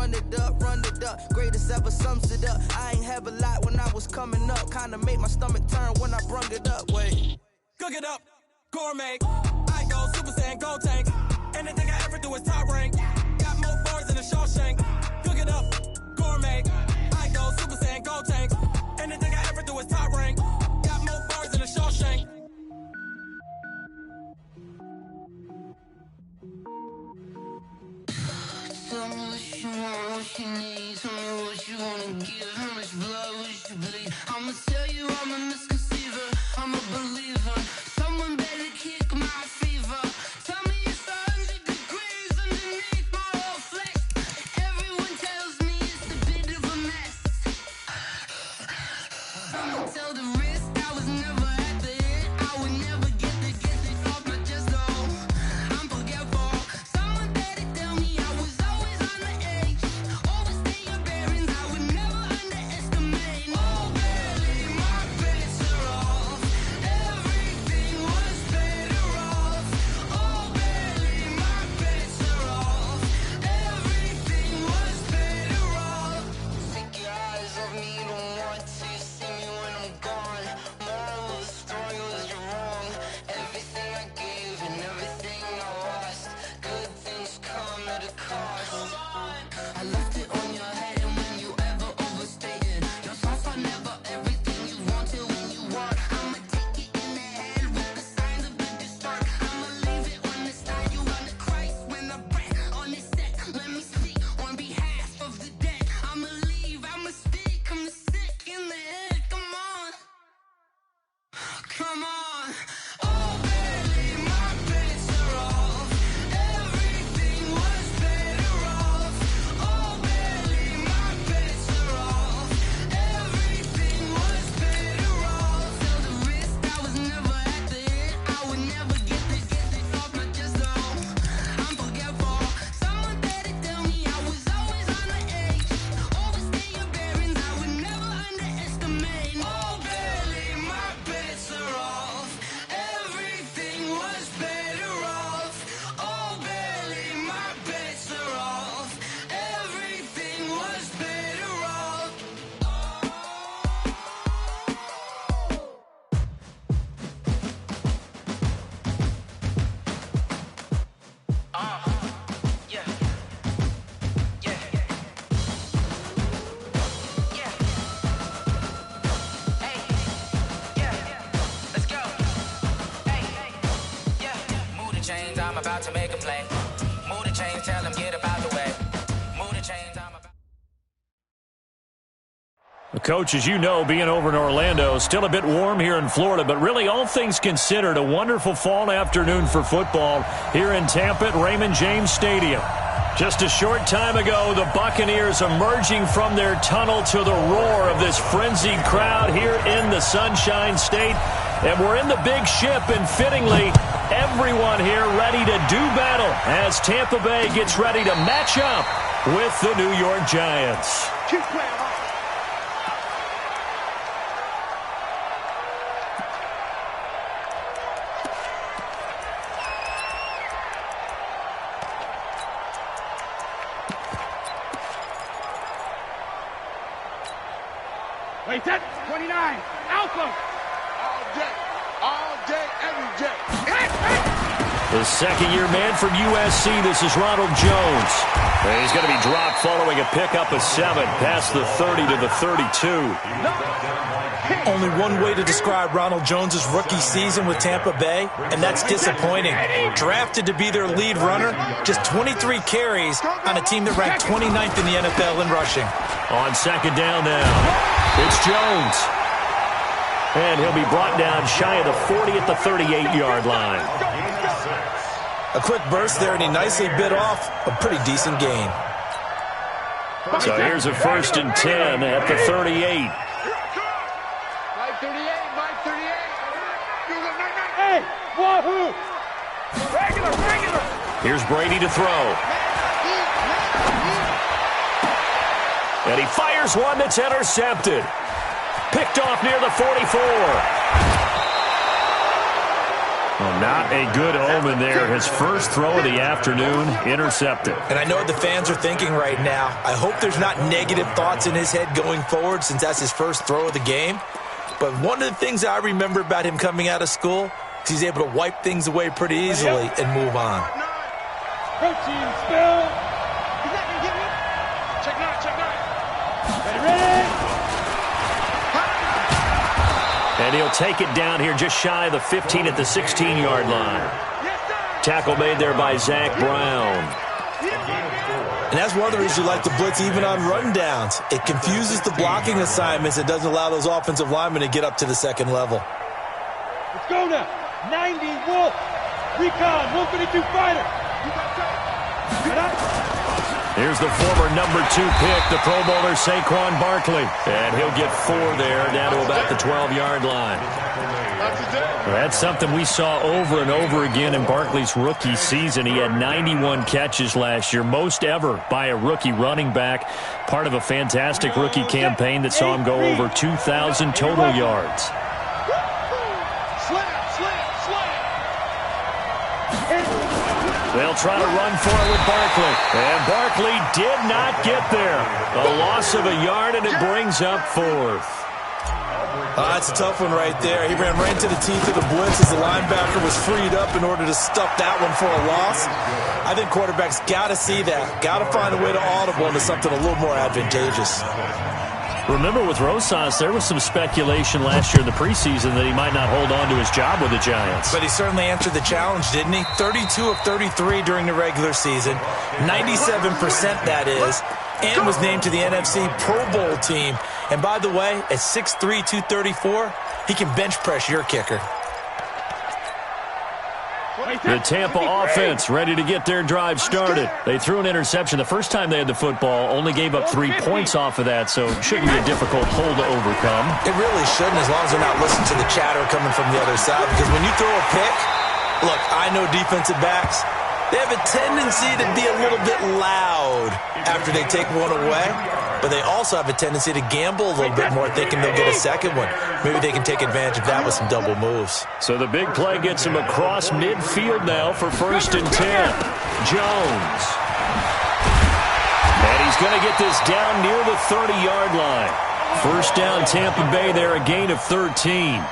run it up. Greatest ever sums it up. I ain't have a lot when I was coming up. Kinda made my stomach turn when I brung it up. Wait. Cook it up, gourmet. I go Super Saiyan, Gold Tank. Anything I ever do is top rank. Got more bars than a Shawshank. Cook it up, gourmet. I go Super Saiyan, Gold Tank. Anything I ever do is top rank. Got more bars than a Shawshank. Tell me what you want, what you need. Tell me what you wanna give. How much blood would you bleed? I'ma tell you I'm a misconceiver. I'm a believer. Someone better kick my fever. Tell me it's 100 degrees underneath my whole flesh. Everyone tells me it's a bit of a mess. I'ma tell the risk I was never at the end. I would never get it off my chest though. I'm forgetful. Someone better tell me I was always on the edge. Overstay your bearings, I would never underestimate. Oh barely, my bets are off. Everything was better off. Oh barely, my bets are off. Everything was better off. Take your eyes off me, you don't want to see me when I'm gone. Moral of the story was you're wrong. Everything I gave and everything I lost. Good things come at a cost. I left it on your head, and when you ever overstated yourself, I never everything you wanted when you want. I'ma take it in the head with the signs of the distort. I'ma leave it on the side. You on the Christ when I breath on this set. Let me speak on behalf of the dead. I'ma leave, I'ma speak. I'm the sick in the head. Come on, come on. Oh barely, my bets are off. Everything was better off. Oh barely, my bets are off. Everything was better off. Tell the risk I was never at the end. I would never get it off my chest though. I'm forgetful. Someone better tell me I was always on the edge. Overstay your bearings, I would never underestimate. Oh barely, my bets are off. Everything was better off. Oh barely, my bets are off. Everything was better off. Yeah. Yeah. Yeah. Hey. Yeah. Let's go. Hey. Yeah. Move the chains, I'm about to make a play. Move the chains, tell them get about the way. Move the chains, I'm about. Coach, as you know, being over in Orlando, still a bit warm here in Florida, but really all things considered, a wonderful fall afternoon for football here in Tampa at Raymond James Stadium. Just a short time ago, the Buccaneers emerging from their tunnel to the roar of this frenzied crowd here in the Sunshine State. And we're in the big ship, and fittingly, everyone here ready to do battle as Tampa Bay gets ready to match up with the New York Giants. Wait, that's 29. Alpha. All day, every day. The second-year man from USC, this is Ronald Jones. He's going to be dropped following a pickup of 7 past the 30 to the 32. Only one way to describe Ronald Jones' rookie season with Tampa Bay, and that's disappointing. Drafted to be their lead runner, just 23 carries on a team that ranked 29th in the NFL in rushing. On second down now, it's Jones. And he'll be brought down shy of the 40 at the 38-yard line. A quick burst there, and he nicely bit off a pretty decent gain. So here's a 1st and 10 at the 38. Mike 38, Mike 38. Hey, wahoo! Regular. Here's Brady to throw. And he fires one that's intercepted. Picked off near the 44. Well, not a good omen there. His first throw of the afternoon intercepted. And I know what the fans are thinking right now. I hope there's not negative thoughts in his head going forward since that's his first throw of the game. But one of the things I remember about him coming out of school is he's able to wipe things away pretty easily and move on. Protein spill. Is that gonna get me? Check nine. Ready? And he'll take it down here just shy of the 15 at the 16-yard line. Tackle made there by Zach Brown. And that's one of the reasons you like to blitz even on rundowns. It confuses the blocking assignments. It doesn't allow those offensive linemen to get up to the second level. Let's go now. 90 Wolf. Recon. 152 fighter. Here's the former number 2 pick, the Pro Bowler Saquon Barkley. And he'll get 4 there, down to about the 12-yard line. That's something we saw over and over again in Barkley's rookie season. He had 91 catches last year, most ever by a rookie running back, part of a fantastic rookie campaign that saw him go over 2,000 total yards. They'll try to run for it with Barkley. And Barkley did not get there. A loss of a yard, and it brings up 4th. That's a tough one right there. He ran right into the teeth of the blitz as the linebacker was freed up in order to stuff that one for a loss. I think quarterbacks got to see that. Got to find a way to audible into something a little more advantageous. Remember, with Rosas, there was some speculation last year in the preseason that he might not hold on to his job with the Giants. But he certainly answered the challenge, didn't he? 32 of 33 during the regular season, 97% that is, and was named to the NFC Pro Bowl team. And by the way, at 6'3", 234, he can bench press your kicker. The Tampa offense ready to get their drive started. They threw an interception the first time they had the football, only gave up 3 points off of that, so it shouldn't be a difficult hole to overcome. It really shouldn't, as long as they're not listening to the chatter coming from the other side, because when you throw a pick, look, I know defensive backs, they have a tendency to be a little bit loud after they take one away, but they also have a tendency to gamble a little bit more, thinking they'll get a second one. Maybe they can take advantage of that with some double moves. So the big play gets him across midfield now for 1st and 10. Jones. And he's going to get this down near the 30-yard line. First down, Tampa Bay there, a gain of 13.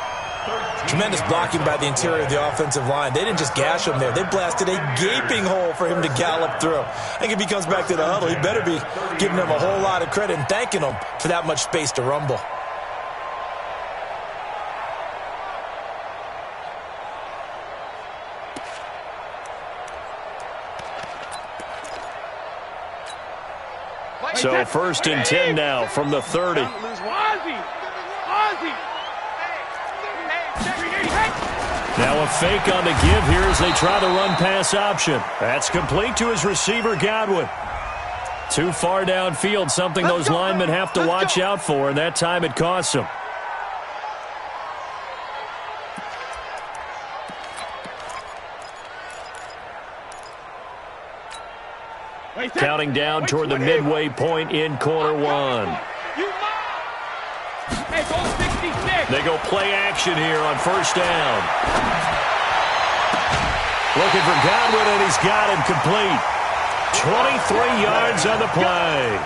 Tremendous blocking by the interior of the offensive line. They didn't just gash him there. They blasted a gaping hole for him to gallop through. I think if he comes back to the huddle, he better be giving them a whole lot of credit and thanking them for that much space to rumble. So 1st and 10 now from the 30. Now a fake on the give here as they try the run-pass option. That's complete to his receiver, Godwin. Too far downfield, something those linemen have to watch out for, and that time it costs them. Counting down toward the midway point in quarter 1. They go play action here on 1st down. Looking for Godwin, and he's got him complete. 23 yards on the play.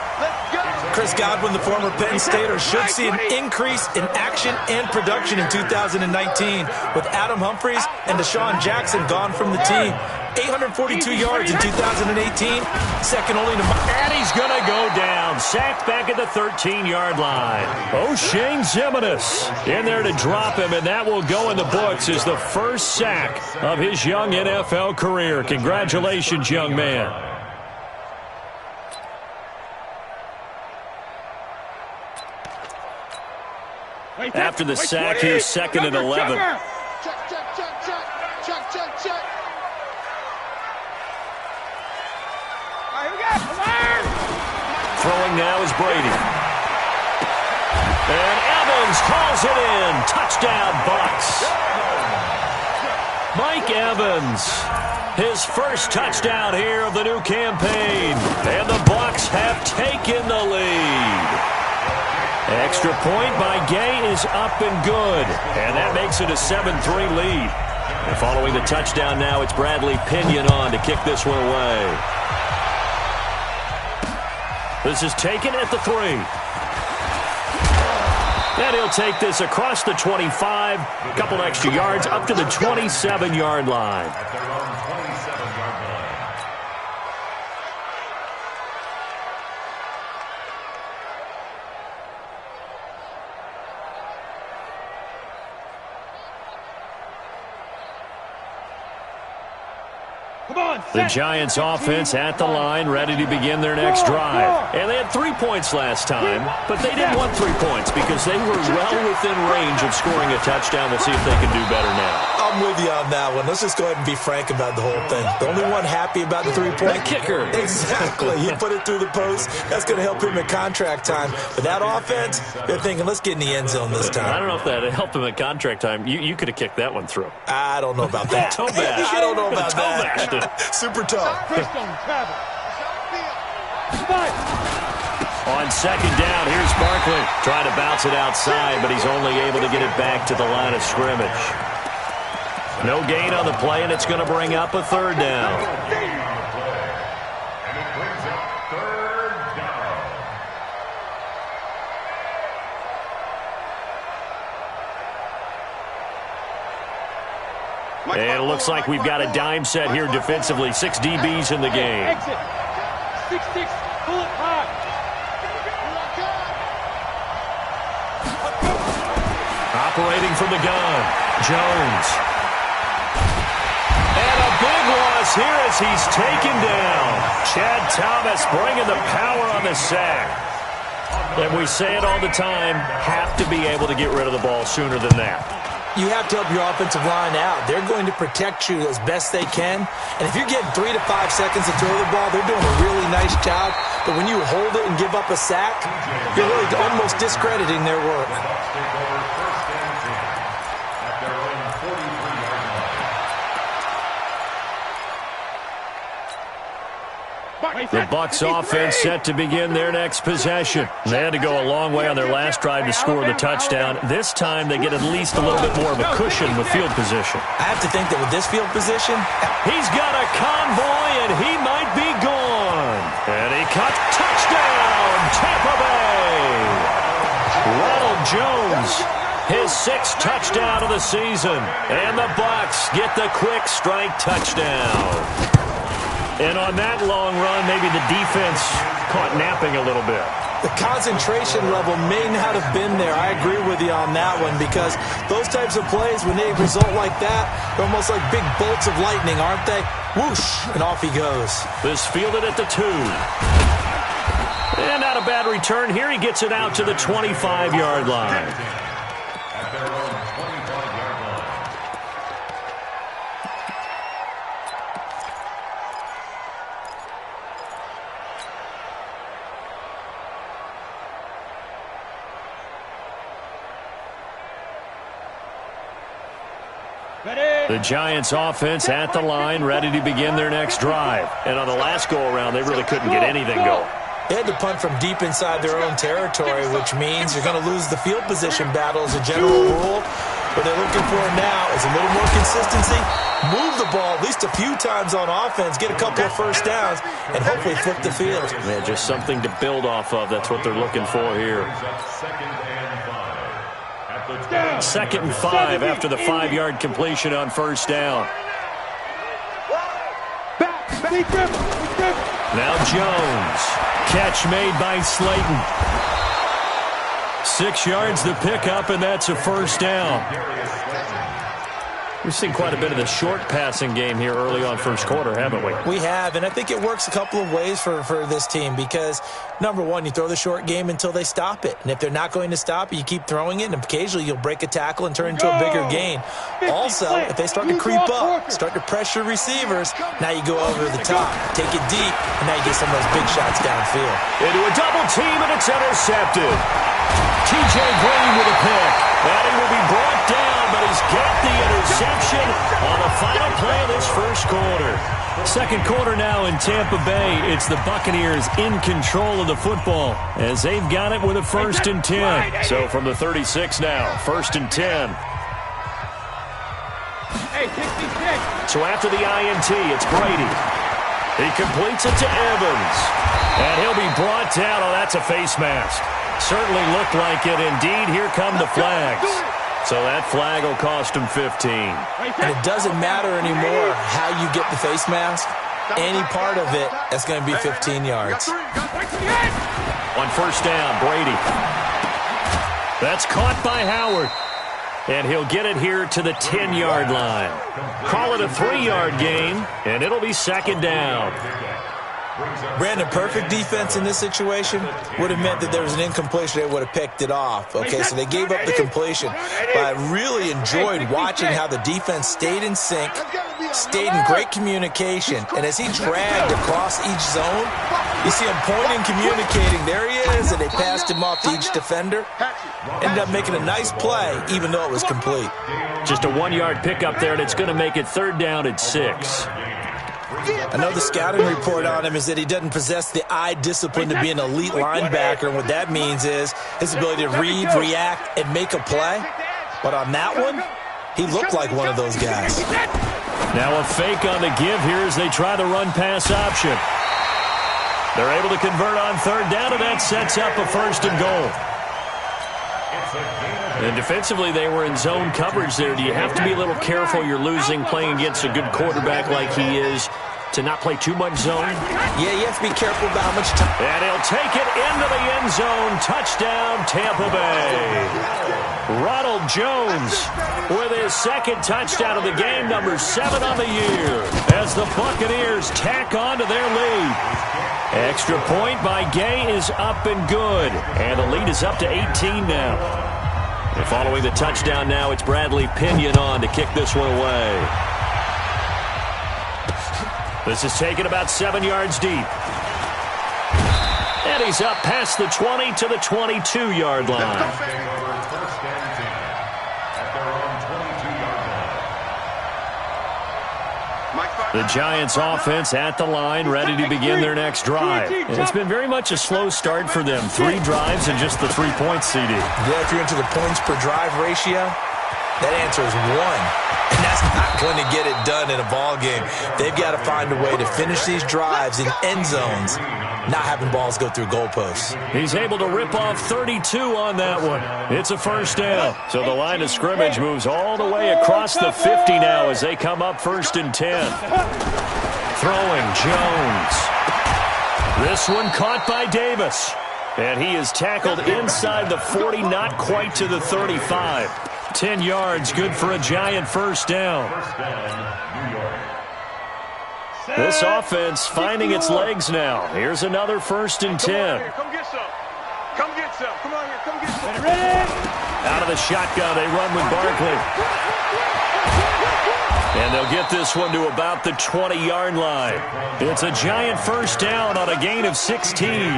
Chris Godwin, the former Penn Stater, should see an increase in action and production in 2019 with Adam Humphries and Deshaun Jackson gone from the team. 842 yards in 2018, second only to Mike. And he's going to go down. Sacked back at the 13-yard line. O'Shane Zimenez in there to drop him, and that will go in the books as the first sack of his young NFL career. Congratulations, young man. After the sack, here's 2nd and 11. Throwing now is Brady. And Evans calls it in. Touchdown, Bucs. Mike Evans, his first touchdown here of the new campaign. And the Bucs have taken the lead. Extra point by Gay is up and good. And that makes it a 7-3 lead. And following the touchdown now, it's Bradley Pinion on to kick this one away. This is taken at the 3. And he'll take this across the 25, a couple extra yards up to the 27-yard line. The Giants offense at the line, ready to begin their next drive. And they had 3 points last time, but they didn't want 3 points because they were well within range of scoring a touchdown. We'll see if they can do better now. I'm with you on that one. Let's just go ahead and be frank about the whole thing. The only one happy about the 3-point kicker. Exactly. He put it through the post. That's going to help him at contract time. But that offense, they're thinking, let's get in the end zone this time. I don't know if that helped him at contract time. You could have kicked that one through. I don't know about that. I don't know about that. Super tough. On second down, here's Barkley. Trying to bounce it outside, but he's only able to get it back to the line of scrimmage. No gain on the play, and it's going to bring up a 3rd down. And it looks like we've got a dime set here defensively. 6 DBs in the game. Exit. 6-6. Pull it hard. Operating from the gun, Jones. And a big loss here as he's taken down. Chad Thomas bringing the power on the sack. And we say it all the time, have to be able to get rid of the ball sooner than that. You have to help your offensive line out. They're going to protect you as best they can. And if you're getting 3 to 5 seconds to throw the ball, they're doing a really nice job. But when you hold it and give up a sack, you're really almost discrediting their work. The Bucs offense set to begin their next possession. They had to go a long way on their last drive to score the touchdown. This time they get at least a little bit more of a cushion with field position. I have to think that with this field position, he's got a convoy and he might be gone. And he caught touchdown, Tampa Bay. Ronald Jones, his 6th touchdown of the season. And the Bucs get the quick strike touchdown. And on that long run, maybe the defense caught napping a little bit. The concentration level may not have been there. I agree with you on that one because those types of plays, when they result like that, they're almost like big bolts of lightning, aren't they? Whoosh, and off he goes. This fielded at the 2. And not a bad return here. He gets it out to the 25-yard line. The Giants offense at the line, ready to begin their next drive. And on the last go-around, they really couldn't get anything going. They had to punt from deep inside their own territory, which means you're going to lose the field position battle as a general rule. What they're looking for now is a little more consistency, move the ball at least a few times on offense, get a couple of first downs, and hopefully flip the field. Yeah, just something to build off of. That's what they're looking for here. 2nd and 5 after the 5-yard completion on first down. Now Jones. Catch made by Slayton. 6 yards the pickup, and that's a first down. We've seen quite a bit of the short passing game here early on first quarter, haven't we? We have, and I think it works a couple of ways for this team because, number one, you throw the short game until they stop it. And if they're not going to stop it, you keep throwing it, and occasionally you'll break a tackle and turn into a bigger gain. Also, if they start to creep up, start to pressure receivers, now you go over the top, take it deep, and now you get some of those big shots downfield. Into a double team, and it's intercepted. T.J. Green with a pick. And he will be brought down, but he's got the interception on the final play of this first quarter. Second quarter now in Tampa Bay. It's the Buccaneers in control of the football as they've got it with a 1st and 10. So from the 36 now, 1st and 10. So after the INT, it's Brady. He completes it to Evans. And he'll be brought down. Oh, that's a face mask. Certainly looked like it. Indeed, here come the flags. So that flag will cost him 15. And it doesn't matter anymore how you get the face mask. Any part of it, that's going to be 15 yards. On first down, Brady. That's caught by Howard. And he'll get it here to the 10-yard line. Call it a 3-yard gain, and it'll be second down. Brandon, perfect defense in this situation would have meant that there was an incompletion. They would have picked it off. Okay, so they gave up the completion. But I really enjoyed watching how the defense stayed in sync, stayed in great communication. And as he dragged across each zone, you see him pointing, communicating. There he is, and they passed him off to each defender. Ended up making a nice play, even though it was complete. Just a 1-yard pickup there, and it's going to make it third down at 6. I know the scouting report on him is that he doesn't possess the eye discipline to be an elite linebacker. And what that means is his ability to read, react, and make a play. But on that one, he looked like one of those guys. Now a fake on the give here as they try the run-pass option. They're able to convert on third down, and that sets up a first and goal. And defensively, they were in zone coverage there. Do you have to be a little careful? You're losing playing against a good quarterback like he is to not play too much zone? Yeah, you have to be careful about how much time. And he'll take it into the end zone. Touchdown, Tampa Bay. Ronald Jones with his second touchdown of the game, number 7 on the year, as the Buccaneers tack on to their lead. Extra point by Gay is up and good. And the lead is up to 18 now. And following the touchdown now, it's Bradley Pinion on to kick this one away. This is taken about 7 yards deep. And he's up past the 20 to the 22-yard line. The Giants offense at the line, ready to begin their next drive. And it's been very much a slow start for them. 3 drives and just the 3 points, CD. Yeah, if you're into the points per drive ratio, that answer is 1. And that's not going to get it done in a ball game. They've got to find a way to finish these drives in end zones, not having balls go through goalposts. He's able to rip off 32 on that one. It's a first down. So the line of scrimmage moves all the way across the 50 now as they come up first and 10. Throwing Jones. This one caught by Davis. And he is tackled inside the 40, not quite to the 35. 10 yards, good for a Giant first down. This offense finding its legs now. Here's another first and 10. Come get some. Come get some. Come on here. Come get some. Out of the shotgun, they run with Barkley. And they'll get this one to about the 20-yard line. It's a Giant first down on a gain of 16.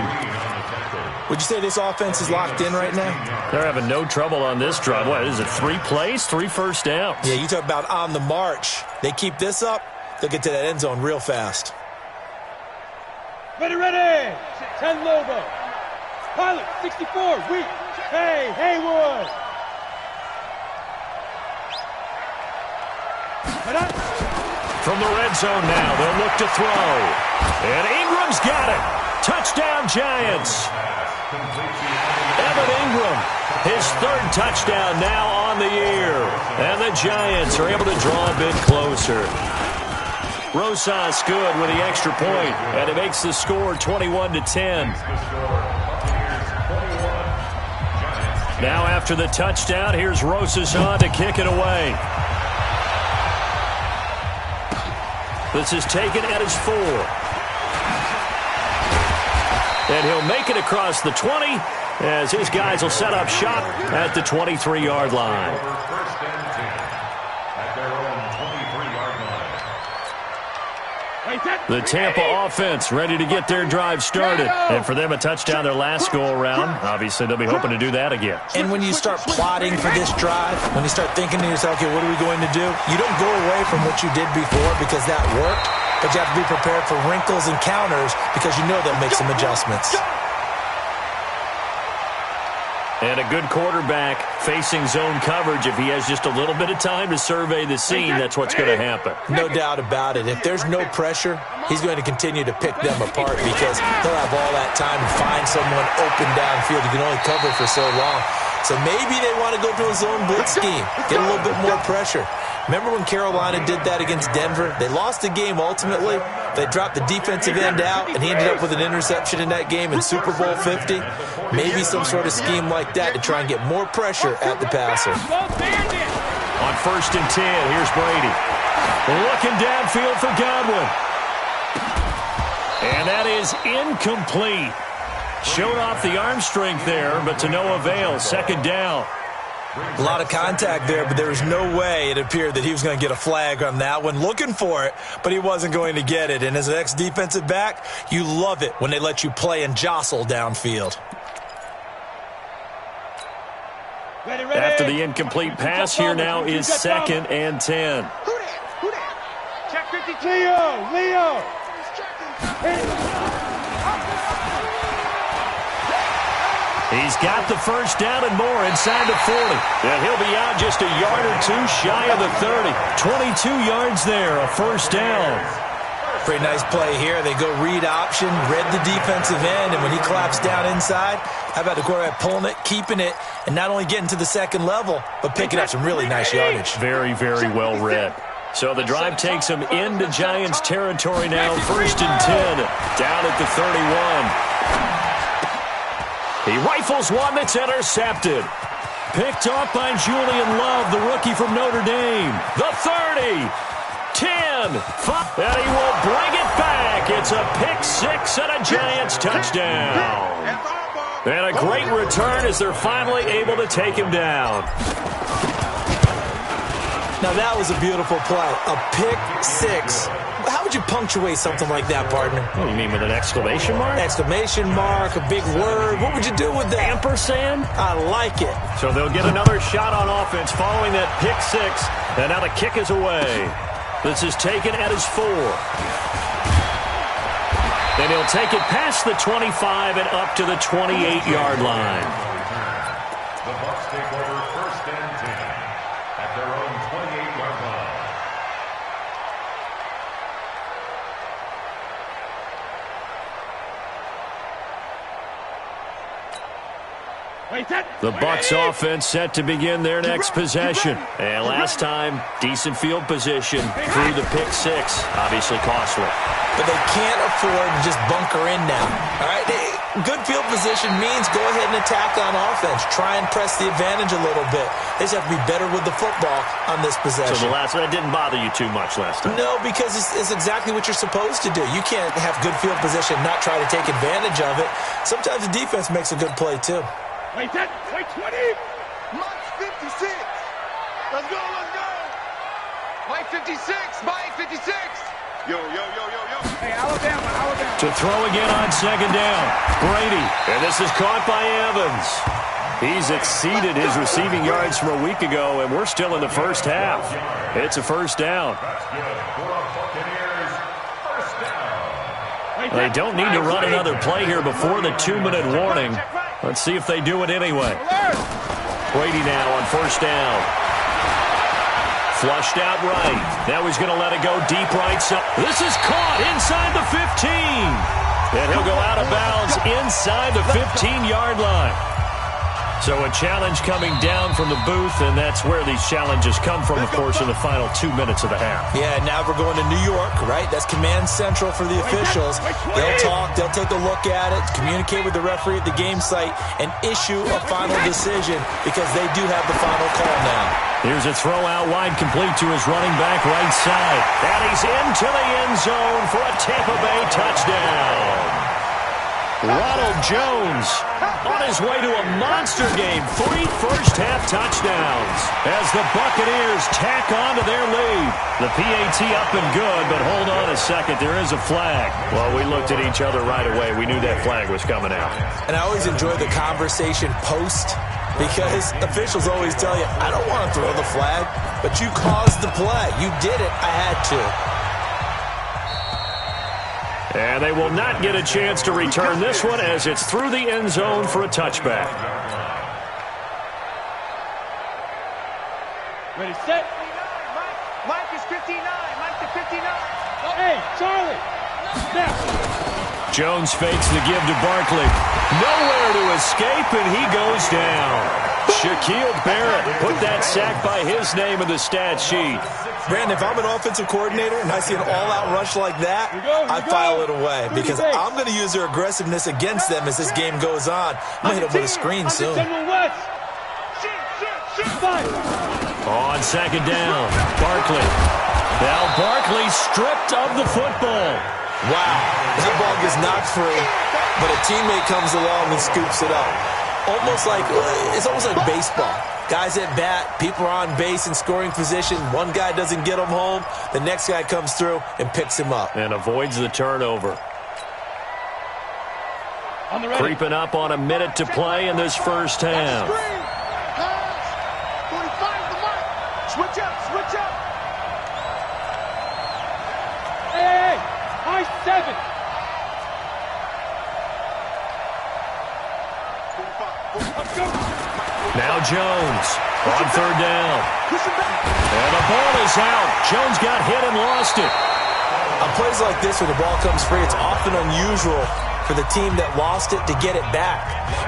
Would you say this offense is locked in right now? They're having no trouble on this drive. What is it, 3 plays, 3 first downs? Yeah, you talk about on the march. They keep this up, they'll get to that end zone real fast. Ready. 10 logo. Pilot, 64, weak. Hey, Haywood. From the red zone now, they'll look to throw. And Ingram's got it. Touchdown, Giants. Evan Ingram, his 3rd touchdown now on the year. And the Giants are able to draw a bit closer. Rosas good with the extra point, and it makes the score 21-10. Now after the touchdown, here's Rosas on to kick it away. This is taken at his 4. And he'll make it across the 20 as his guys will set up shop at the 23-yard line. The Tampa offense ready to get their drive started. And for them, a touchdown their last go-around. Obviously, they'll be hoping to do that again. And when you start plotting for this drive, when you start thinking to yourself, okay, what are we going to do? You don't go away from what you did before because that worked. But you have to be prepared for wrinkles and counters because you know they'll make some adjustments. And a good quarterback facing zone coverage. If he has just a little bit of time to survey the scene, that's what's going to happen. No doubt about it. If there's no pressure, he's going to continue to pick them apart because he'll have all that time to find someone open downfield. He can only cover for so long. So maybe they want to go to a zone blitz scheme, get a little bit more pressure. Remember when Carolina did that against Denver? They lost the game ultimately. They dropped the defensive end out, and he ended up with an interception in that game in Super Bowl 50. Maybe some sort of scheme like that to try and get more pressure at the passer. On 1st and 10, here's Brady. Looking downfield for Godwin. And that is incomplete. Showed off the arm strength there, but to no avail. 2nd down. A lot of contact there, but there was no way it appeared that he was going to get a flag on that one. Looking for it, but he wasn't going to get it. And as an ex-defensive back, you love it when they let you play and jostle downfield. After the incomplete pass, here now is 2nd and 10. Who that? Check 52. Leo. He's got the 1st down and more inside the 40. And he'll be out just a yard or two shy of the 30. 22 yards there, a 1st down. Pretty nice play here. They go read option, read the defensive end, and when he claps down inside, how about the quarterback pulling it, keeping it, and not only getting to the 2nd level, but picking up some really nice yardage. Very, very well read. So the drive takes him into Giants territory now. 1st and 10, down at the 31. He rifles one that's intercepted. Picked off by Julian Love, the rookie from Notre Dame. The 30, 10, 5, and he will bring it back. It's a pick 6 and a Giants touchdown. And a great return as they're finally able to take him down. Now that was a beautiful play. A pick 6. How would you punctuate something like that, partner? What do you mean, with an exclamation mark? Exclamation mark, a big word. What would you do with that? Ampersand? I like it. So they'll get another shot on offense following that pick 6. And now the kick is away. This is taken at his 4. And he'll take it past the 25 and up to the 28-yard line. The Bucs take over 1st and 10 at their own 28-yard line. The Bucs offense set to begin their next possession. And last time, decent field position through the pick 6. Obviously costly. But they can't afford to just bunker in now. All right, good field position means go ahead and attack on offense. Try and press the advantage a little bit. They just have to be better with the football on this possession. So that didn't bother you too much last time? No, because it's exactly what you're supposed to do. You can't have good field position and not try to take advantage of it. Sometimes the defense makes a good play, too. Wait 20. Mike 56. Let's go. Mike 56. Mike 56. Yo. Hey, Alabama. To throw again on 2nd down. Brady. And this is caught by Evans. He's exceeded his receiving yards from a week ago, and we're still in the 1st half. It's a 1st down. They don't need to run another play here before the 2-minute warning. Let's see if they do it anyway. Brady now on 1st down. Flushed out right. Now he's going to let it go deep right side. This is caught inside the 15. And he'll go out of bounds inside the 15-yard line. So a challenge coming down from the booth, and that's where these challenges come from, of course, in the final 2 minutes of the half. Yeah, now we're going to New York, right? That's command central for the officials. They'll talk, they'll take a look at it, communicate with the referee at the game site, and issue a final decision because they do have the final call now. Here's a throw out wide complete to his running back right side. And he's into the end zone for a Tampa Bay touchdown. Ronald Jones on his way to a monster game. 3 first-half touchdowns as the Buccaneers tack on to their lead. The PAT up and good, but hold on a second. There is a flag. Well, we looked at each other right away. We knew that flag was coming out. And I always enjoy the conversation post because officials always tell you, I don't want to throw the flag, but you caused the play. You did it. I had to. And they will not get a chance to return this one as it's through the end zone for a touchback. Ready, set. Mike is 59. Mike to 59. Hey, Charlie. Snap. Jones fakes the give to Barkley. Nowhere to escape, and he goes down. Shaquille Barrett put that sack by his name in the stat sheet. Brandon, if I'm an offensive coordinator and I see an all-out rush like that, I file it away because I'm going to use their aggressiveness against them as this game goes on. I'm going to hit them with a screen soon. On second down, Barkley. Now Barkley stripped of the football. Wow, that ball gets knocked free, but a teammate comes along and scoops it up. It's almost like baseball. Guys at bat, people are on base in scoring position. One guy doesn't get him home. The next guy comes through and picks him up. And avoids the turnover. Creeping up on a minute to play in this first half. 45 the mark. Switch up, switch up. Hey, high 7. Now Jones on third down. And the ball is out. Jones got hit and lost it. On plays like this where the ball comes free, it's often unusual for the team that lost it to get it back.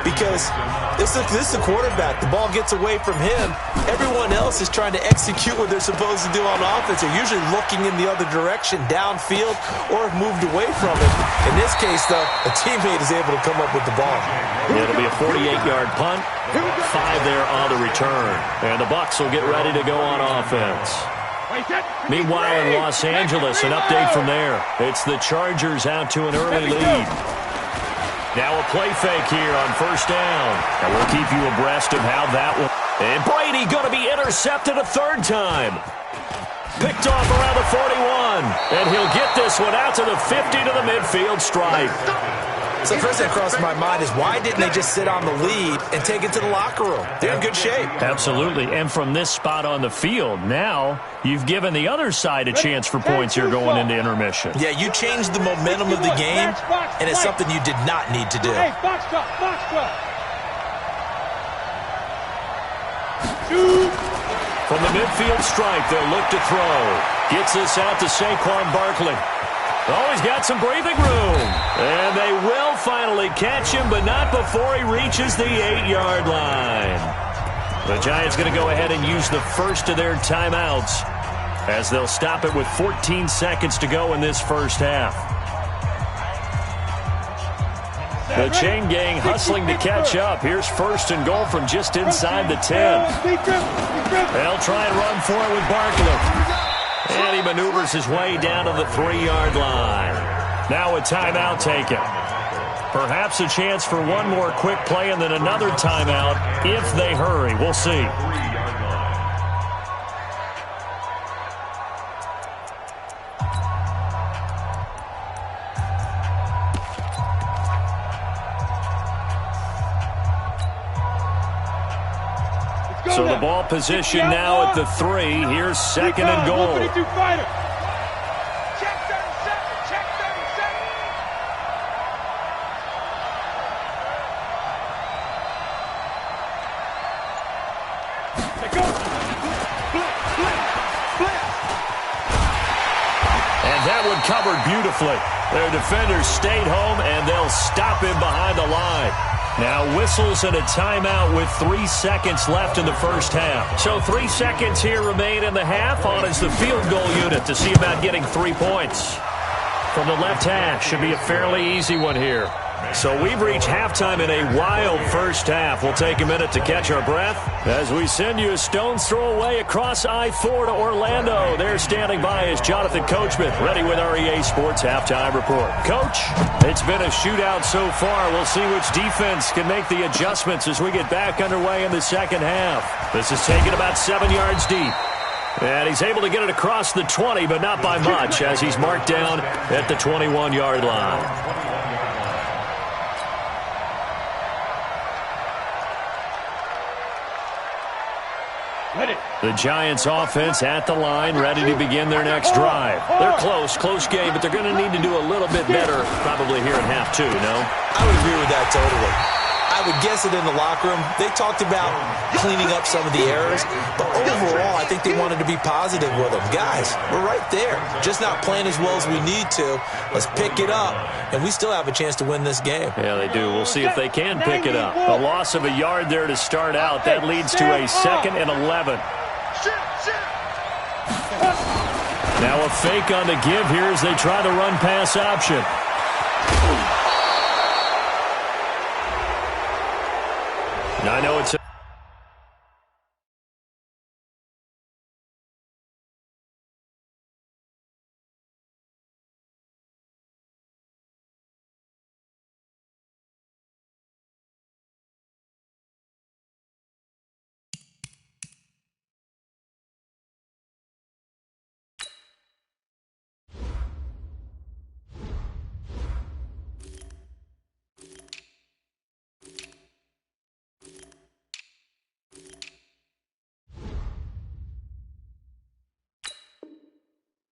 Because this is the quarterback. The ball gets away from him. Everyone else is trying to execute what they're supposed to do on offense. They're usually looking in the other direction, downfield, or have moved away from it. In this case, though, a teammate is able to come up with the ball. It'll be a 48-yard punt. 5 there on the return. And the Bucs will get ready to go on offense. Meanwhile, in Los Angeles, an update from there. It's the Chargers out to an early lead. Now a play fake here on first down. And we'll keep you abreast of how that will. And Brady going to be intercepted a third time. Picked off around the 41. And he'll get this one out to the 50 to the midfield stripe. So the first thing that crossed my mind is why didn't they just sit on the lead and take it to the locker room? They're in good shape. Absolutely. And from this spot on the field, now you've given the other side a chance for points here going into intermission. Yeah, you changed the momentum of the game, and it's something you did not need to do. Hey, box drop. From the midfield stripe, they'll look to throw. Gets this out to Saquon Barkley. Oh, he's got some breathing room. And they will finally catch him, but not before he reaches the 8-yard line. The Giants going to go ahead and use the first of their timeouts as they'll stop it with 14 seconds to go in this first half. The chain gang hustling to catch up. Here's first and goal from just inside the 10. They'll try and run for it with Barkley. And he maneuvers his way down to the 3-yard line. Now a timeout taken. Perhaps a chance for one more quick play and then another timeout if they hurry. We'll see. So the ball position now at the 3. Here's second and goal. Check 37. Check 37. And that one covered beautifully. Their defenders stayed home, and they'll stop him behind the line. Now whistles and a timeout with 3 seconds left in the first half. So 3 seconds here remain in the half. On is the field goal unit to see about getting 3 points. From the left hash, should be a fairly easy one here. So we've reached halftime in a wild first half. We'll take a minute to catch our breath as we send you a stone's throw away across I-4 to Orlando. There standing by is Jonathan Coachman, ready with our EA Sports Halftime Report. Coach, it's been a shootout so far. We'll see which defense can make the adjustments as we get back underway in the second half. This is taken about 7 yards deep. And he's able to get it across the 20, but not by much, as he's marked down at the 21-yard line. The Giants offense at the line, ready to begin their next drive. They're close game, but they're going to need to do a little bit better probably here in half 2, no? I would agree with that totally. I would guess that in the locker room, they talked about cleaning up some of the errors, but overall, I think they wanted to be positive with them. Guys, we're right there, just not playing as well as we need to. Let's pick it up, and we still have a chance to win this game. Yeah, they do. We'll see if they can pick it up. A loss of a yard there to start out. That leads to a 2nd and 11. Now a fake on the give here as they try the run-pass option. I know it's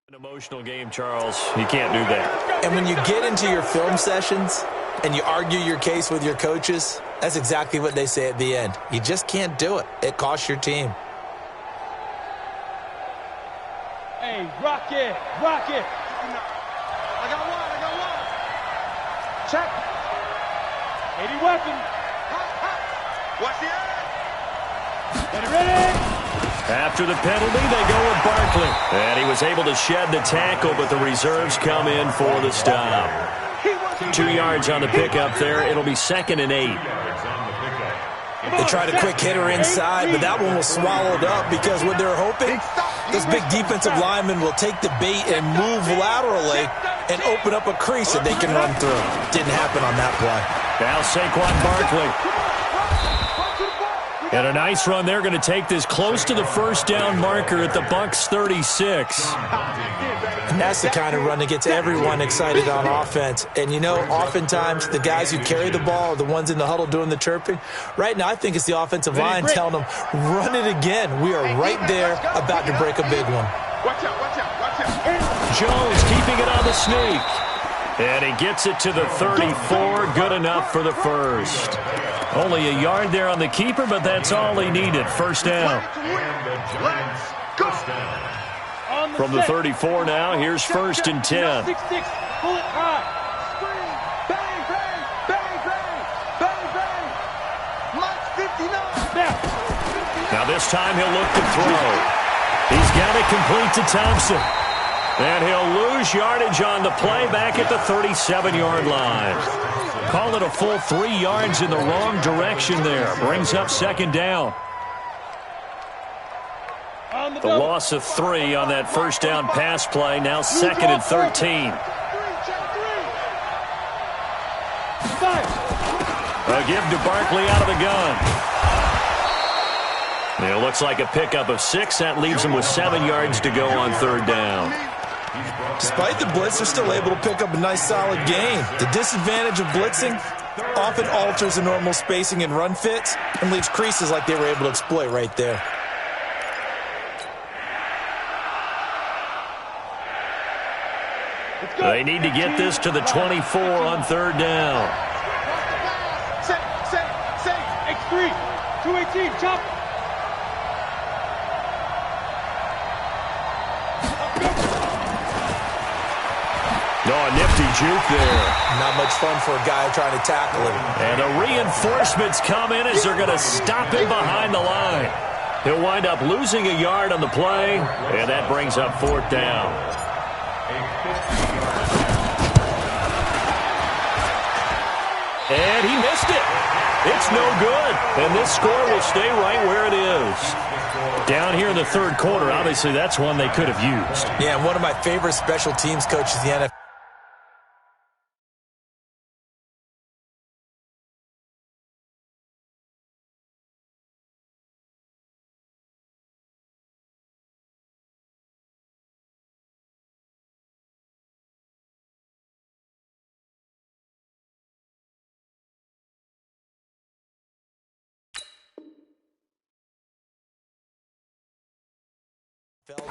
an emotional game, Charles. You can't do that. And when you get into your film sessions and you argue your case with your coaches, that's exactly what they say at the end. You just can't do it. It costs your team. Hey, rock it, rock it. I got one. Check. 80 weapon. Watch the eye. Get it ready. After the penalty, they go with Barkley. And he was able to shed the tackle, but the reserves come in for the stop. 2 yards on the pickup there. It'll be 2nd and 8. They tried a quick hitter inside, but that one was swallowed up because what they're hoping, this big defensive lineman will take the bait and move laterally and open up a crease that they can run through. Didn't happen on that play. Now Saquon Barkley. And a nice run. They're going to take this close to the first down marker at the Bucs 36. And that's the kind of run that gets everyone excited on offense. And, you know, oftentimes the guys who carry the ball are the ones in the huddle doing the chirping. Right now, I think it's the offensive line telling them, run it again. We are right there about to break a big one. Watch out. Jones keeping it on the sneak. And he gets it to the 34. Good enough for the first. Only a yard there on the keeper, but that's all he needed. First down. From the 34 now, here's 1st and 10. Pull it high. Bang, bang, bang, bang, bang, bang. Mike's 59. Now this time he'll look to throw. He's got it complete to Thompson. And he'll lose yardage on the play back at the 37-yard line. Call it a full 3 yards in the wrong direction there. Brings up 2nd down. The loss of 3 on that first down pass play. Now 2nd and 13. A give to Barkley out of the gun. It looks like a pickup of 6. That leaves him with 7 yards to go on 3rd down. Despite the blitz, they're still able to pick up a nice, solid gain. The disadvantage of blitzing often alters the normal spacing and run fits and leaves creases like they were able to exploit right there. They need to get this to the 24 on 3rd down. Say. X3. 218. Chop. No, a nifty juke there. Not much fun for a guy trying to tackle him. And the reinforcements come in as they're going to stop him behind the line. He'll wind up losing a yard on the play, and that brings up 4th down. And he missed it. It's no good. And this score will stay right where it is. Down here in the 3rd quarter, obviously that's one they could have used. Yeah, one of my favorite special teams coaches in the NFL.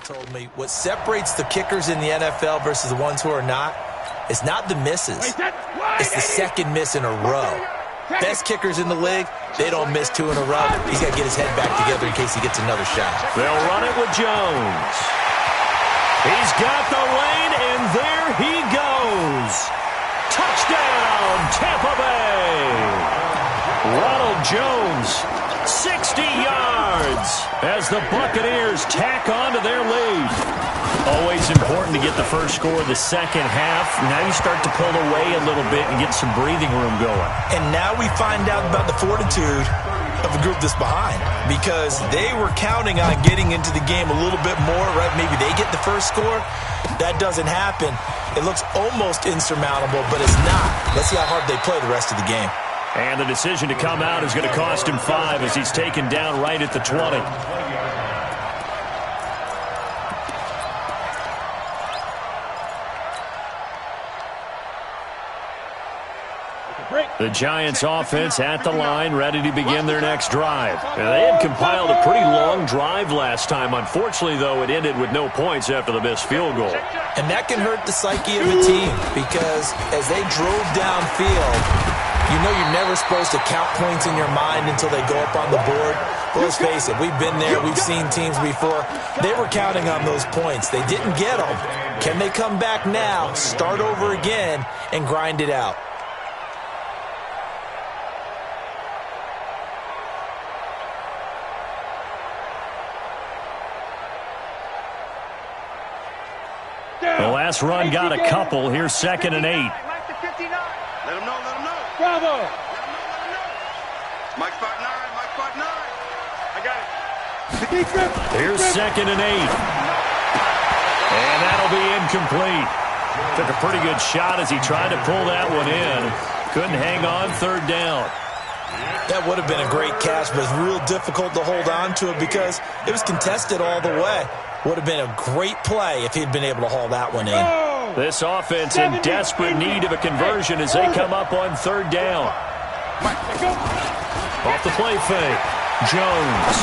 Told me what separates the kickers in the NFL versus the ones who are not is not the misses. It's the second miss in a row. Best kickers in the league, they don't miss 2 in a row. He's got to get his head back together in case he gets another shot. They'll run it with Jones. He's got the lane, and there he goes. Touchdown, Tampa Bay. Ronald Jones, 60 yards as the Buccaneers tack on to their lead. Always important to get the first score of the second half. Now you start to pull away a little bit and get some breathing room going. And now we find out about the fortitude of a group that's behind, because they were counting on getting into the game a little bit more, right? Maybe they get the first score. That doesn't happen. It looks almost insurmountable, but it's not. Let's see how hard they play the rest of the game. And the decision to come out is going to cost him 5 as he's taken down right at the 20. The Giants offense at the line, ready to begin their next drive. And they had compiled a pretty long drive last time. Unfortunately, though, it ended with no points after the missed field goal. And that can hurt the psyche of a team, because as they drove downfield, you know you're never supposed to count points in your mind until they go up on the board. But let's face it, we've been there. We've seen teams before. They were counting on those points. They didn't get them. Can they come back now, start over again, and grind it out? The last run got a couple. Here's 2nd and 8. Mike to 59. Let him know, let him know. Bravo. Let him know. Mike spot 9, Mike spot 9. I got it. Here's 2nd and 8. And that'll be incomplete. Took a pretty good shot as he tried to pull that one in. Couldn't hang on 3rd down. That would have been a great catch, but it's real difficult to hold on to it because it was contested all the way. Would have been a great play if he'd been able to haul that one in. This offense in desperate need of a conversion as they come up on 3rd down. Off the play fake. Jones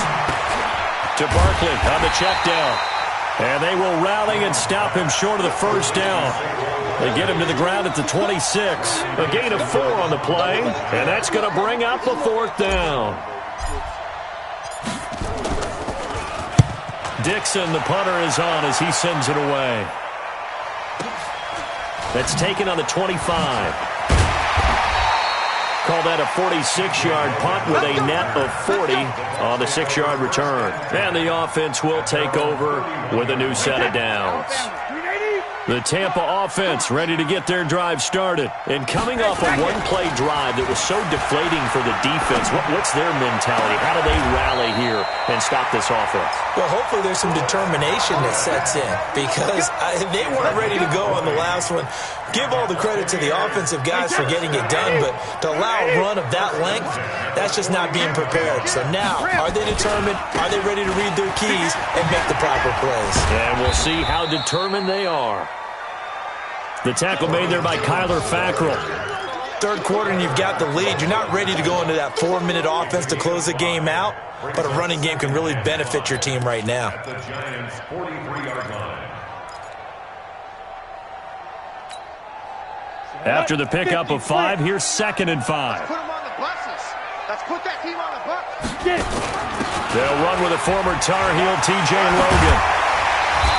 to Barkley on the check down. And they will rally and stop him short of the 1st down. They get him to the ground at the 26. A gain of 4 on the play, and that's going to bring up the 4th down. Dixon, the punter, is on as he sends it away. That's taken on the 25. Call that a 46-yard punt with a net of 40 on the 6-yard return. And the offense will take over with a new set of downs. The Tampa offense ready to get their drive started. And coming off a one-play drive that was so deflating for the defense, what's their mentality? How do they rally here and stop this offense? Well, hopefully there's some determination that sets in, because they weren't ready to go on the last one. Give all the credit to the offensive guys for getting it done, but to allow a run of that length, that's just not being prepared. So now, are they determined? Are they ready to read their keys and make the proper plays? And we'll see how determined they are. The tackle made there by Kyler Fackrell. 3rd quarter and you've got the lead. You're not ready to go into that 4-minute offense to close the game out, but a running game can really benefit your team right now. The Giants' 43-yard line. After the pickup of 5, here's 2nd and 5. Put him on the buses. Let's put that team on the bus. They'll run with a former Tar Heel, T.J. Logan.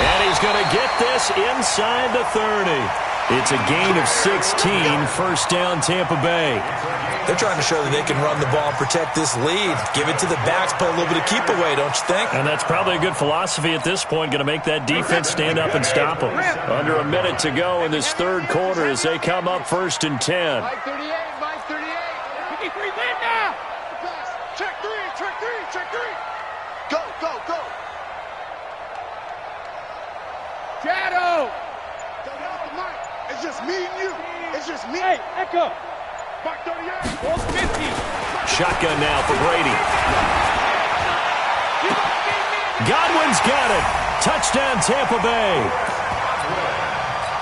And he's going to get this inside the 30. It's a gain of 16, 1st down Tampa Bay. They're trying to show that they can run the ball and protect this lead. Give it to the backs, play a little bit of keep away, don't you think? And that's probably a good philosophy at this point, going to make that defense stand up and stop them. Under a minute to go in this 3rd quarter as they come up 1st and 10. Mike 38, Mike 38. 53, win now. Check 3, check 3, check 3. Go, go, go. Shadow. It's just me and you. It's just me. Hey, Echo. Mike 38. 50. Shotgun now for Brady. Godwin's got it. Touchdown Tampa Bay.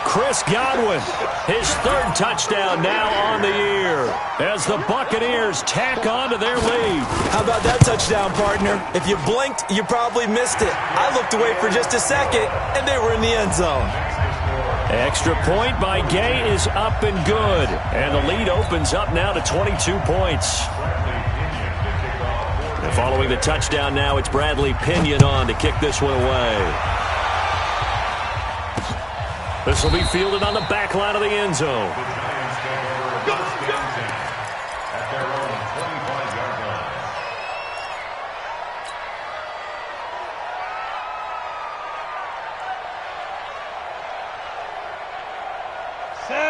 Chris Godwin, his 3rd touchdown now on the year as the Buccaneers tack on to their lead. How about that touchdown, partner? If you blinked, you probably missed it. I looked away for just a second, and they were in the end zone. Extra point by Gay is up and good. And the lead opens up now to 22 points. And following the touchdown now, it's Bradley Pinion on to kick this one away. This will be fielded on the back line of the end zone.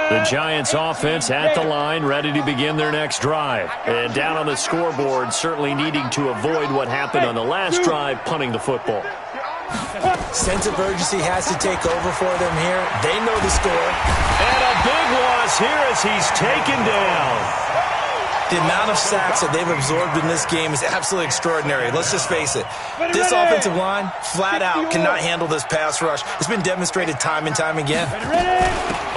The Giants offense at the line, ready to begin their next drive. And down on the scoreboard, certainly needing to avoid what happened on the last drive, punting the football. Sense of urgency has to take over for them here. They know the score. And a big loss here as he's taken down. The amount of sacks that they've absorbed in this game is absolutely extraordinary. Let's just face it. This offensive line, flat out, cannot handle this pass rush. It's been demonstrated time and time again.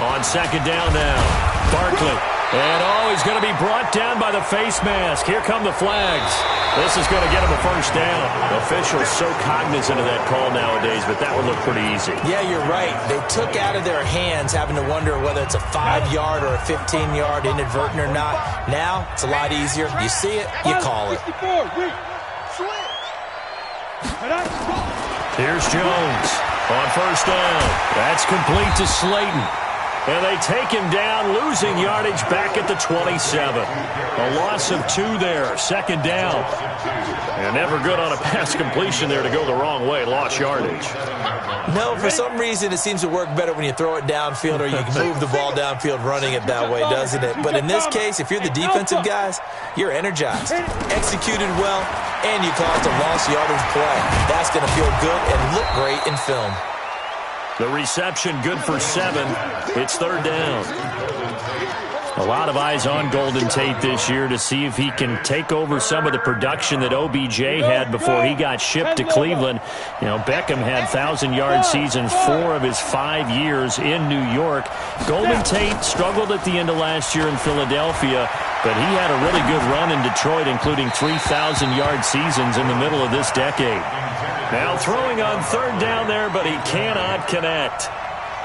On second down now, Barkley. And he's going to be brought down by the face mask. Here come the flags. This is going to get him a first down. Officials so cognizant of that call nowadays, but that would look pretty easy. Yeah, you're right. They took out of their hands having to wonder whether it's a 5-yard or a 15-yard inadvertent or not. Now, it's a lot easier. You see it, you call it. Here's Jones on first down. That's complete to Slayton. And they take him down, losing yardage back at the 27. A loss of 2 there, second down. And never good on a pass completion there to go the wrong way, lost yardage. No, for some reason it seems to work better when you throw it downfield or you can move the ball downfield running it that way, doesn't it? But in this case, if you're the defensive guys, you're energized, executed well, and you caused a lost yardage play. That's going to feel good and look great in film. The reception good for 7. It's third down. A lot of eyes on Golden Tate this year to see if he can take over some of the production that OBJ had before he got shipped to Cleveland. You know, Beckham had 1,000-yard seasons 4 of his 5 years in New York. Golden Tate struggled at the end of last year in Philadelphia, but he had a really good run in Detroit, including 3,000-yard seasons in the middle of this decade. Now throwing on third down there, but he cannot connect.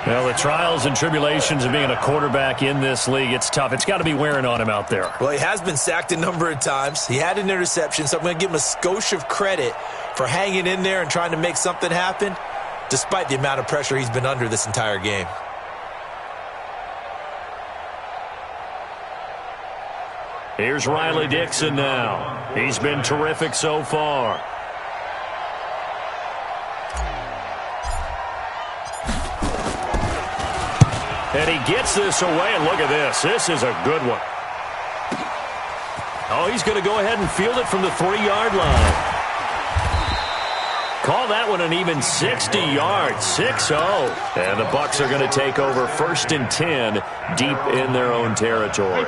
Well, the trials and tribulations of being a quarterback in this league, it's tough. It's got to be wearing on him out there. Well, he has been sacked a number of times. He had an interception, so I'm going to give him a skosh of credit for hanging in there and trying to make something happen, despite the amount of pressure he's been under this entire game. Here's Riley Dixon now. He's been terrific so far. And he gets this away, and look at this. This is a good one. Oh, he's going to go ahead and field it from the 3-yard line. Call that one an even 60 yards, 6-0. And the Bucs are going to take over 1st and 10 deep in their own territory.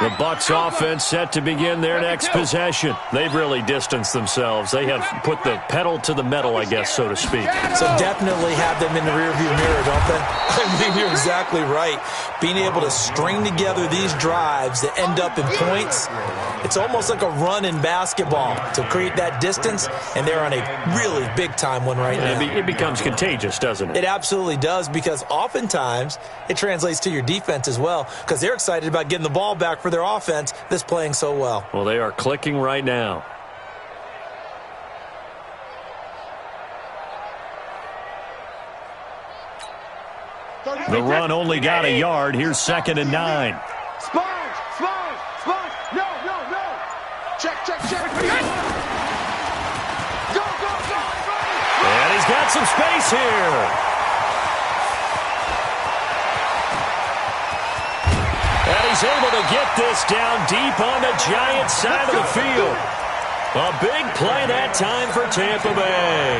The Bucs offense set to begin their next possession. They've really distanced themselves. They have put the pedal to the metal, I guess, so to speak. So definitely have them in the rearview mirror, don't they? I mean, you're exactly right. Being able to string together these drives that end up in points, it's almost like a run in basketball to create that distance, and they're on a really big-time one right now. It becomes contagious, doesn't it? It absolutely does, because oftentimes it translates to your defense as well, because they're excited about getting the ball back for their offense that's playing so well. Well, they are clicking right now. The run only got a yard. Here's 2nd and 9. Sponge. No. Check. Go. And he's got some space here. And he's able to get this down deep on the Giants side of the field. A big play that time for Tampa Bay.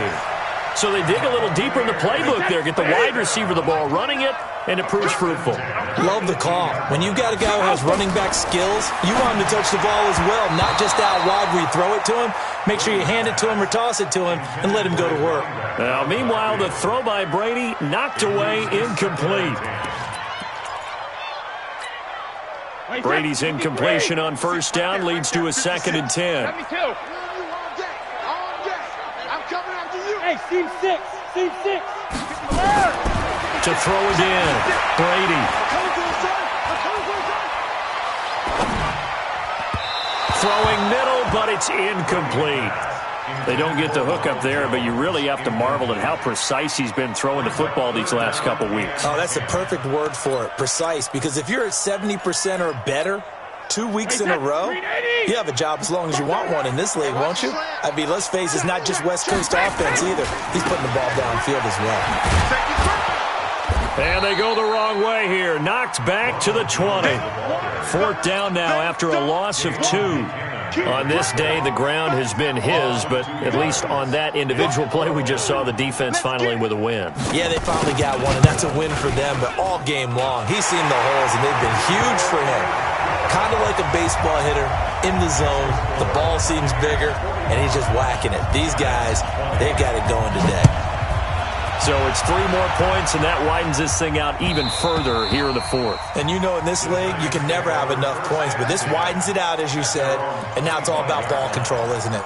So they dig a little deeper in the playbook there, get the wide receiver the ball, running it, and it proves fruitful. Love the call. When you've got a guy who has running back skills, you want him to touch the ball as well, not just out wide where you throw it to him. Make sure you hand it to him or toss it to him and let him go to work. Now, meanwhile, the throw by Brady knocked away, incomplete. Brady's incompletion on first down leads to a 2nd and 10. Let me too. I'm coming after you. Hey, seam 6. to throw again. Brady. Throwing middle, but it's incomplete. They don't get the hook up there, but you really have to marvel at how precise he's been throwing the football these last couple weeks. Oh, that's the perfect word for it, precise, because if you're at 70% or better 2 weeks in a row, you have a job as long as you want one in this league, won't you? I mean, let's face it, it's not just West Coast offense either. He's putting the ball downfield as well. And they go the wrong way here. Knocked back to the 20. 4th down now after a loss of 2. On this day, the ground has been his, but at least on that individual play, we just saw the defense finally with a win. Yeah, they finally got one, and that's a win for them, but all game long, he's seen the holes, and they've been huge for him. Kind of like a baseball hitter in the zone. The ball seems bigger, and he's just whacking it. These guys, they've got it going today. So it's 3 more points, and that widens this thing out even further here in the 4th. And you know in this league, you can never have enough points, but this widens it out, as you said, and now it's all about ball control, isn't it?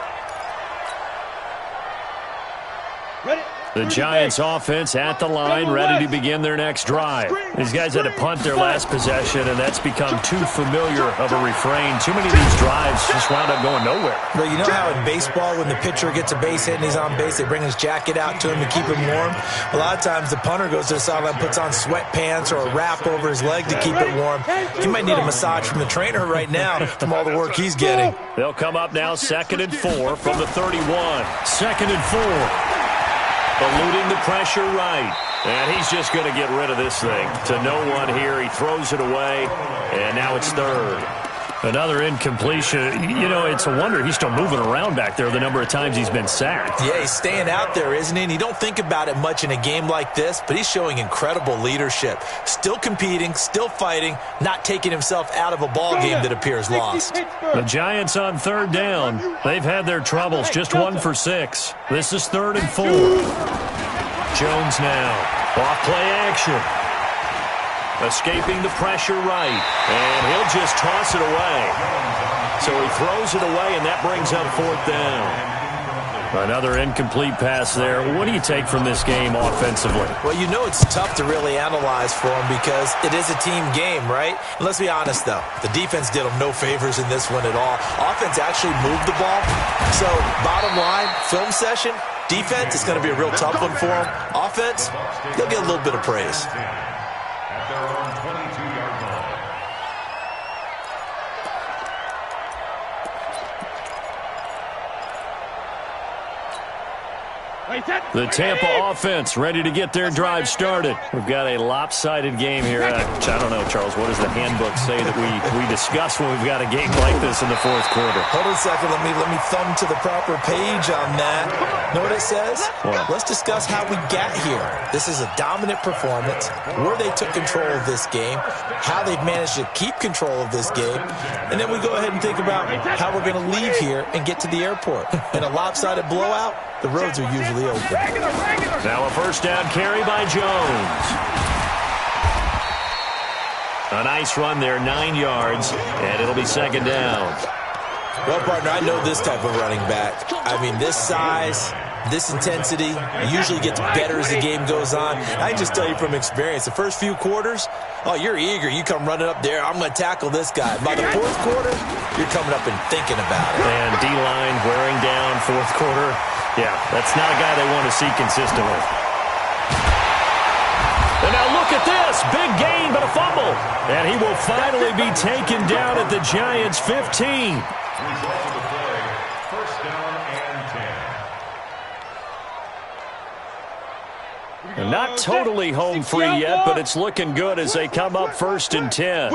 The Giants offense at the line, ready to begin their next drive. These guys had to punt their last possession, and that's become too familiar of a refrain. Too many of these drives just wound up going nowhere. Well, you know how in baseball, when the pitcher gets a base hit and he's on base, they bring his jacket out to him to keep him warm? A lot of times the punter goes to the sideline, puts on sweatpants or a wrap over his leg to keep it warm. He might need a massage from the trainer right now from all the work he's getting. They'll come up now 2nd and 4 from the 31. 2nd and 4. Eluding the pressure right. And he's just going to get rid of this thing. To no one here. He throws it away. And now it's 3rd. Another incompletion. You know, it's a wonder he's still moving around back there the number of times he's been sacked. Yeah, he's staying out there, isn't he? And you don't think about it much in a game like this, but he's showing incredible leadership. Still competing, still fighting, not taking himself out of a ball game that appears lost. The Giants on 3rd down. They've had their troubles, just 1 for 6. This is 3rd and 4. Jones now. Off play action. Escaping the pressure right. And he'll just toss it away. So he throws it away, and that brings up 4th down. Another incomplete pass there. What do you take from this game offensively? Well, you know it's tough to really analyze for him because it is a team game, right? And let's be honest, though. The defense did him no favors in this one at all. Offense actually moved the ball. So, bottom line, film session, defense is going to be a real tough one for him. Offense, they'll get a little bit of praise. At their own 22-yard line. The Tampa offense ready to get their drive started. We've got a lopsided game here. I don't know, Charles, what does the handbook say that we discuss when we've got a game like this in the 4th quarter? Hold on a second. Let me thumb to the proper page on that. Know what it says? What? Let's discuss how we got here. This is a dominant performance, where they took control of this game, how they've managed to keep control of this game, and then we go ahead and think about how we're going to leave here and get to the airport. In a lopsided blowout, the roads are usually open. Now a 1st down carry by Jones. A nice run there, 9 yards, and it'll be 2nd down. Well, partner, I know this type of running back. I mean, this size, this intensity usually gets better as the game goes on. I can just tell you from experience, the first few quarters, oh, you're eager. You come running up there, I'm going to tackle this guy. By the 4th quarter, you're coming up and thinking about it. And D-line wearing down 4th quarter. Yeah, that's not a guy they want to see consistently. And now look at this. Big gain, but a fumble. And he will finally be taken down at the Giants' 15. Result of the play, 1st down and 10. And not totally home free yet, but it's looking good as they come up 1st and 10.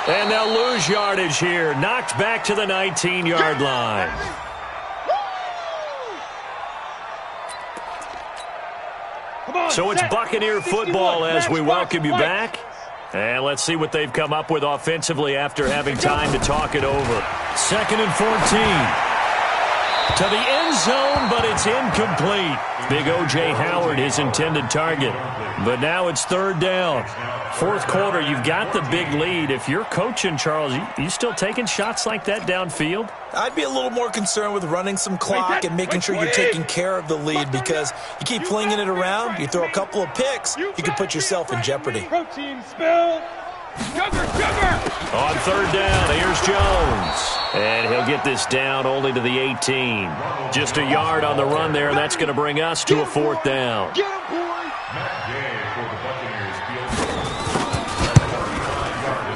And they'll lose yardage here. Knocked back to the 19-yard line. So it's Buccaneer football as we welcome you back. And let's see what they've come up with offensively after having time to talk it over. 2nd and 14. To the end zone, but it's incomplete. Big O.J. Howard, his intended target. But now it's third down. Fourth quarter, you've got the big lead. If you're coaching, Charles, you still taking shots like that downfield? I'd be a little more concerned with running some clock and making sure you're taking care of the lead, because you keep flinging it around, you throw a couple of picks, you can put yourself in jeopardy. Protein spill. Sugar. On third down, here's Jones. And he'll get this down only to the 18. Just a yard on the run there, and that's going to bring us to a fourth down. Get him, boy.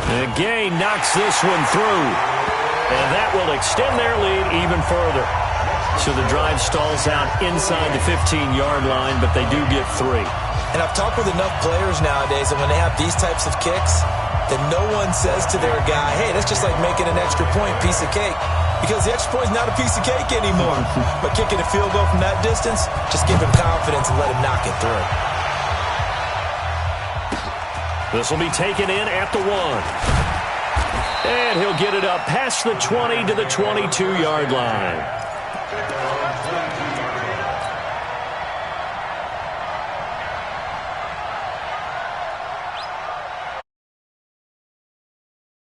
And Gay knocks this one through. And that will extend their lead even further. So the drive stalls out inside the 15-yard line, but they do get 3. And I've talked with enough players nowadays that when they have these types of kicks, that no one says to their guy, hey, that's just like making an extra point, piece of cake. Because the extra point is not a piece of cake anymore. But kicking a field goal from that distance, just give him confidence and let him knock it through. This will be taken in at the 1. And he'll get it up past the 20 to the 22-yard line.